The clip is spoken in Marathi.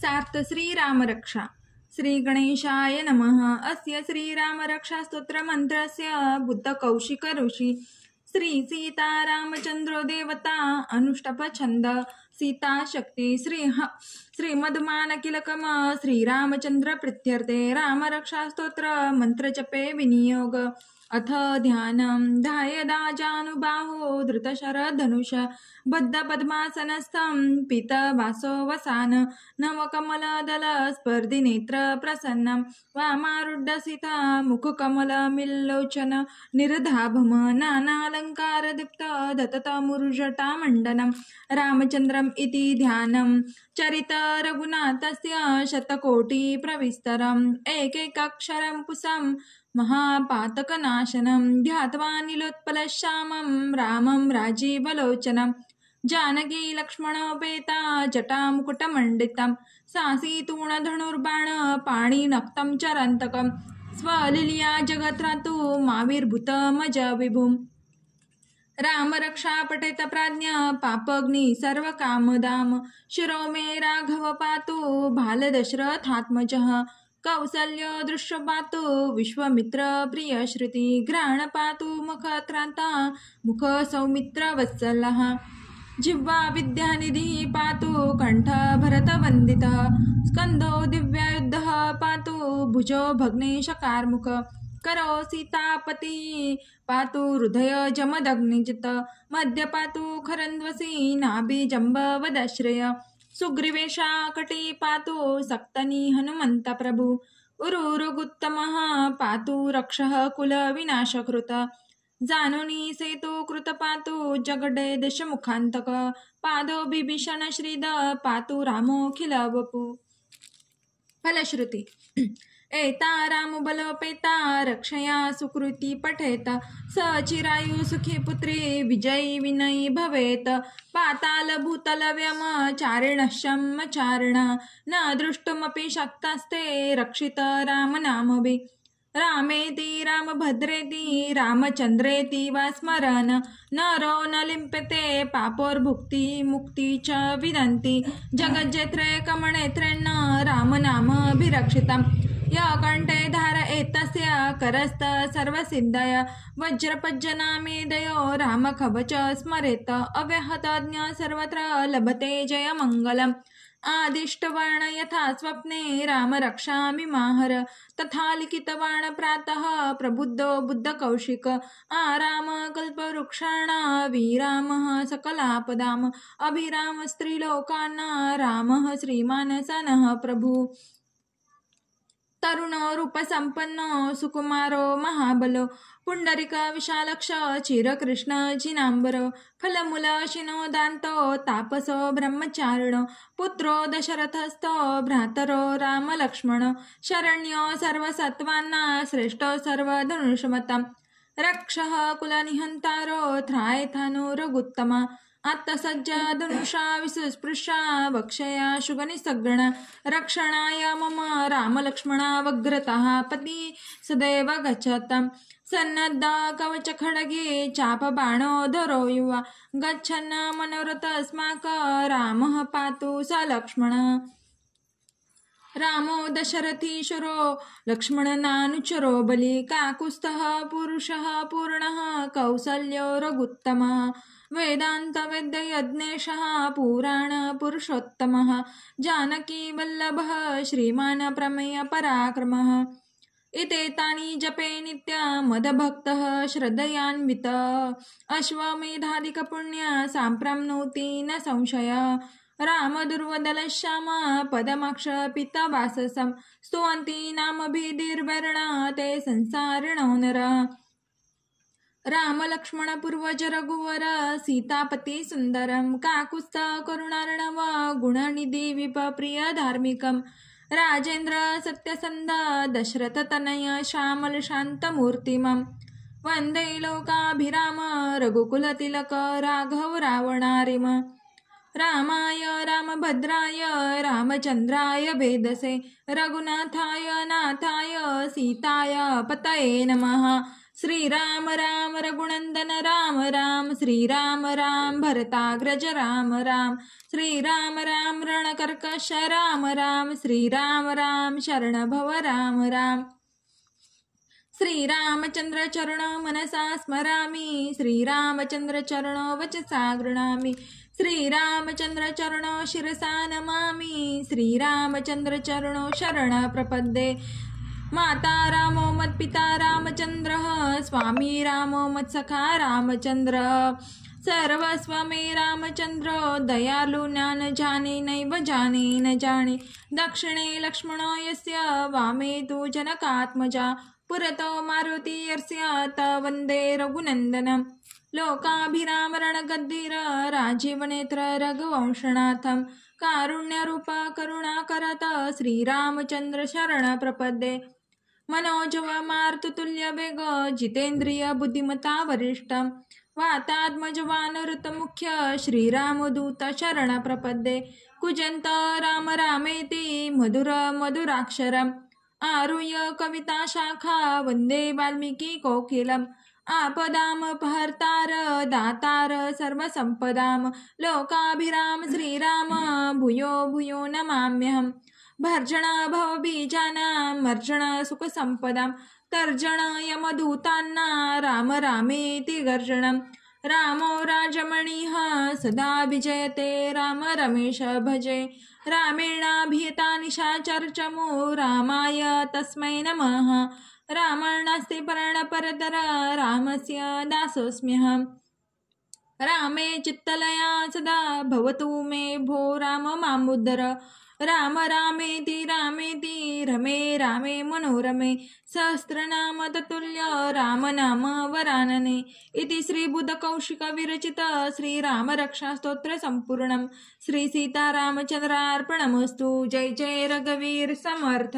पुरुषार्थ श्रीरामरक्षा श्री गणेशाय नमः। अस्य श्रीरामरक्षा स्तोत्र मंत्रस्य बुद्धकौशिक ऋषि श्री सीतारामचंद्रो देवता अनुष्टप छंद सीता शक्ती श्रीमद्मानकिलकम श्रीरामचंद्र प्रीत्यर्थे रामरक्षा स्तोत्र मंत्रजपे विनियोग। अथ ध्यानं ध्यायदाजानुबाहो धृतशरधनुष बद्धपद्मासनस्थं पीतवासो वसान नवकमलदल स्पर्धिनेत्र प्रसन्नं वामारुढसिता मुखकमलमिल्लोचन निर्धाभम नानालङ्कारदीप्त दत्तमुरुजटामण्डनं रामचन्द्रम् इति ध्यानं चरित रघुनाथस्य शतकोटिप्रविस्तरम् एकैकाक्षरं पुसं महापातकनाशनं ध्यात्वा नीलोत्पलश्यामं रामं राजीवलोचनं जानकी लक्ष्मणोपेता जटामुकुटमण्डितं सासीतूणधनुर्बाण पाणिनक्तं चरन्तकं स्वलीलया जगत्रातु माविर्भूतमज विभुम् रामरक्षा पठेत प्राज्ञ पापग्नि सर्वकामदाम शिरो मे राघव पातु बालदशरथात्मजः कौसल्य दृश्य पातु विश्वमित्र प्रिय श्रुति घ्राण पातु मुखत्रान्ता मुख सौमित्र वत्सलः जिह्वा विद्यानिधि पातु कंठ भरतवन्दितः स्कन्धो दिव्यायुधः पातु भुजो भग्नेशकारमुख करो सीतापति पातु हृदय जमदग्निजित मध्य पातु खरन्वसी नाभिजम्बवदाश्रय सुग्रीवेशा कटी पातु सक्तनी हनुमंत प्रभु उरुरुगुत्तमः पातु रक्षः कुल विनाशकृत जानुनी सेतु कृत पातु जगडे दशमुखान्तक पादो बिभीषण श्रीद पातु रामोऽखिल वपु। फलश्रुती एता रामबलोपेता रक्षया सुकृती पठेत स चिरायु सुखी पुत्री विजयी विनयी भवेत पाताल भूतल व्यम चारिणशम चारिण न दृष्टुमपि शक्तास्ते रक्षित राम नामभि रामेति रामभद्रेति रामचन्द्रेति वा स्मरन् नरो न लिम्पते पापोर्भुक्ति मुक्ति च विदन्ति जगज्जेत्रे कमनेत्रेण रामनामभिरक्षितम् य कण्ठे धार एतस्य करस्त सर्वसिद्धय वज्रपज्जनामेदयो रामकवच स्मरेत अव्याहतज्ञ सर्वत्र लभते जयमङ्गलम् आदिष्टवाण यथा स्वप्ने राम रक्षामि माहर तथा लिखितवाण प्रातः प्रबुद्धो बुद्धकौशिक आराम कल्पवृक्षाण विरामः सकलापदाम् अभिराम स्त्रीलोकान् रामः श्रीमानसनः प्रभु तरुणो रूपसंपन्नो सुकुमारो महाबलो पुंडरिक विशालक्ष चिरकृष्ण जिनांबरो फलमूलशिनो दान्तो तापसो ब्रह्मचारिणो पुत्रो दशरथस्थो भ्रातरो रामलक्ष्मणो शरण्यो सर्वसत्त्वान्ना श्रेष्ठो सर्वधनुष्मतम् रक्षः कुलनिहन्तारो त्रायथानो रघुत्तमा आत्तसज्ज धनुषा विसुस्पृशा वक्षया शुगनिसगण रक्षणाय मम रामलक्ष्मणा वग्रतः पति सदैव गच्छतम् सन्नद्ध कवच खड्गे चापबाणो धरो युवा गच्छन् मनोरथस्माक रामः पातु स लक्ष्मण रामो दशरथीश्वरो लक्ष्मणनानुचरो बलि काकुत्स्थः पुरुषः पूर्णः कौसल्यो रघुत्तमः वेदांत वेद्ययज्ञेशः पुराण पुरुषोत्तमः जानकी वल्लभः श्रीमान् प्रमेय पराक्रमः एतेतानि जपे नित्य मदभक्तः श्रद्धयान्वित अश्वमेधादिक पुण्य साम्प्राप्नोति न संशय राम दुर्वदलश्याम पदमाक्ष पितवाससं स्तुवन्ति नामभिर्वर्णा ते संसारिणो नर राम लक्ष्मण पूर्वज रघुवर सीतापति सुंदरम काकुत्स्थ करुणार्णव गुणनिधि विप्रिय धार्मिकम राजेंद्र सत्यसंध दशरथ तनय श्यामल शांतमूर्तिमं वंदे लोकाभिराम रघुकुलतिलक राघव रावणारिम रामाय रामभद्राय रामचंद्राय वेदसे रघुनाथाय नाथाय सीताय पतये नमः श्रीराम राम रघुनंदन राम राम, श्रीराम राम भरताग्रज राम राम, श्रीराम राम रणकर्कश राम राम, श्रीराम राम शरणभव राम राम. श्रीरामचंद्र चरण मनसा स्मरामि, श्रीरामचंद्र चरण वचसा गृणामि, श्रीरामचंद्र चरण शिरसा नमामि, श्रीरामचंद्र चरण शरण प्रपद्ये. माता रामो मत्पिता रामचंद्र, स्वामी रामो मत्सखा रामचंद्र, सर्वस्व मे रामचंद्र, दयालु ज्ञान जाने नैव जाने न जाने, दक्षिणे लक्ष्मणो यस्य, वामे तु जनकात्मजा, पुरतो मारुती यस्य, तं वन्दे रघुनन्दनं. लोकाभिराम रणगद्दीर, राजीवनेत्र रघुवंशनाथं, कारुण्यरूप करुणाकरत, श्रीरामचंद्र शरण प्रपद्ये. मनोजव मारुततुल्य वेग, जितेंद्रिय बुद्धिमता वरिष्ठं, वातात्मज वानरतमुख्य, श्रीरामदूत शरण प्रपद्ये. कुजंत राम रामेति, मधुर मधुराक्षरम्, आरुह्य कविता शाखा, वंदे वाल्मीकि कोकिलम्. आपदामपहर्तार, दातार सर्वसंपदां, लोकाभिराम श्रीराम, भूयो भूयो नमाम्यहम्. भर्जन भवबीजानां, मर्जन सुखसंपदां, तर्जन यमदूतानां, राम रामेति गर्जनम्. रामो राजमणिः सदा विजयते, राम रमेश भजे, रामेणाभिहिता निशाचरचमो, रामाय तस्मै नमः. रामणास्ति परणपरतर, रामस्य दासोऽस्म्यहम्. रामे चित्तलया सदा, भवतु मे भो राम मामुद्धर. राम रामेति रमे रामे मनोरमे, सहस्रनाम तत्तुल्य राम नाम वरानने. इति श्रीबुधकौशिक विरचित श्रीरामरक्षास्तोत्र संपूर्णं. श्री सीतारामचंद्रार्पणमस्तु. जय जय रघुवीर समर्थ.